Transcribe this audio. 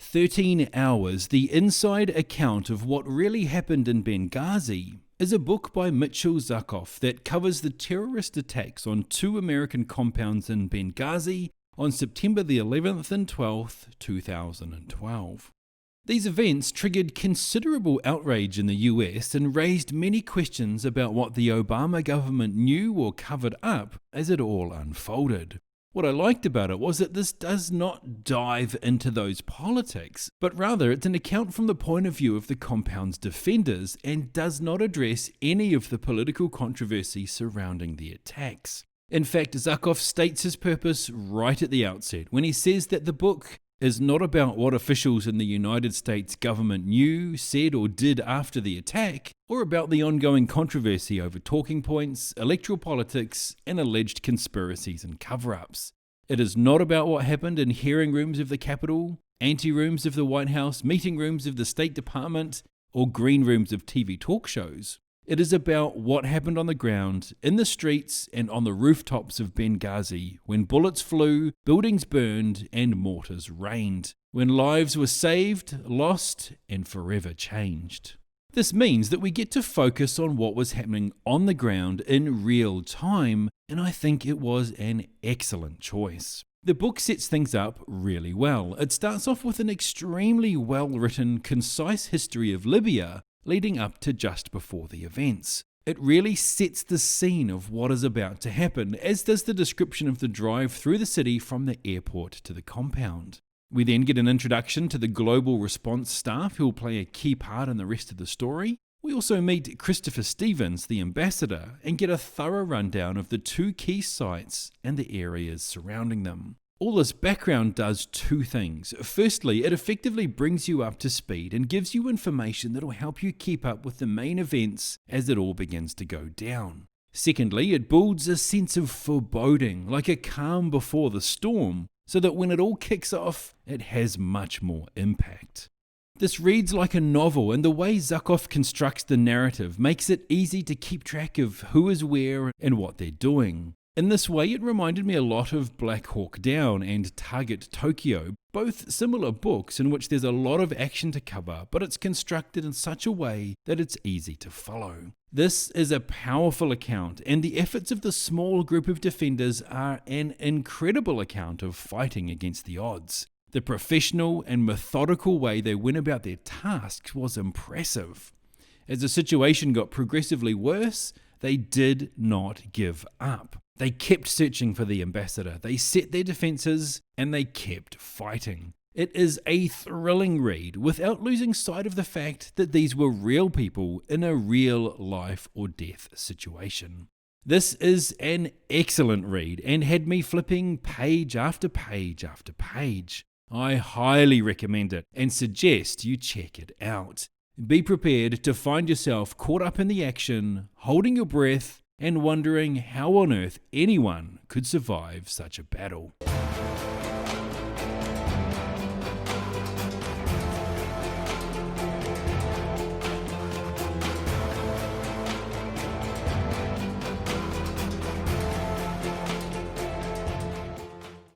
13 Hours, The Inside Account of What Really Happened in Benghazi, is a book by Mitchell Zuckoff that covers the terrorist attacks on 2 American compounds in Benghazi on September the 11th and 12th, 2012. These events triggered considerable outrage in the US and raised many questions about what the Obama government knew or covered up as it all unfolded. What I liked about it was that this does not dive into those politics, but rather it's an account from the point of view of the compound's defenders and does not address any of the political controversy surrounding the attacks. In fact, Zuckoff states his purpose right at the outset when he says that the book is not about what officials in the United States government knew, said, or did after the attack, or about the ongoing controversy over talking points, electoral politics, and alleged conspiracies and cover-ups. It is not about what happened in hearing rooms of the Capitol, ante-rooms of the White House, meeting rooms of the State Department, or green rooms of TV talk shows. It is about what happened on the ground, in the streets, and on the rooftops of Benghazi, when bullets flew, buildings burned, and mortars rained, when lives were saved, lost, and forever changed. This means that we get to focus on what was happening on the ground in real time, and I think it was an excellent choice. The book sets things up really well. It starts off with an extremely well-written, concise history of Libya, leading up to just before the events. It really sets the scene of what is about to happen, as does the description of the drive through the city from the airport to the compound. We then get an introduction to the global response staff who will play a key part in the rest of the story. We also meet Christopher Stevens, the ambassador, and get a thorough rundown of the 2 key sites and the areas surrounding them. All this background does 2 things. Firstly, it effectively brings you up to speed and gives you information that will help you keep up with the main events as it all begins to go down. Secondly, it builds a sense of foreboding, like a calm before the storm, so that when it all kicks off, it has much more impact. This reads like a novel, and the way Zuckoff constructs the narrative makes it easy to keep track of who is where and what they're doing. In this way, it reminded me a lot of Black Hawk Down and Target Tokyo, both similar books in which there's a lot of action to cover, but it's constructed in such a way that it's easy to follow. This is a powerful account, and the efforts of the small group of defenders are an incredible account of fighting against the odds. The professional and methodical way they went about their tasks was impressive. As the situation got progressively worse, they did not give up. They kept searching for the ambassador, they set their defences, and they kept fighting. It is a thrilling read without losing sight of the fact that these were real people in a real life or death situation. This is an excellent read and had me flipping page after page after page. I highly recommend it and suggest you check it out. Be prepared to find yourself caught up in the action, holding your breath, and wondering how on earth anyone could survive such a battle.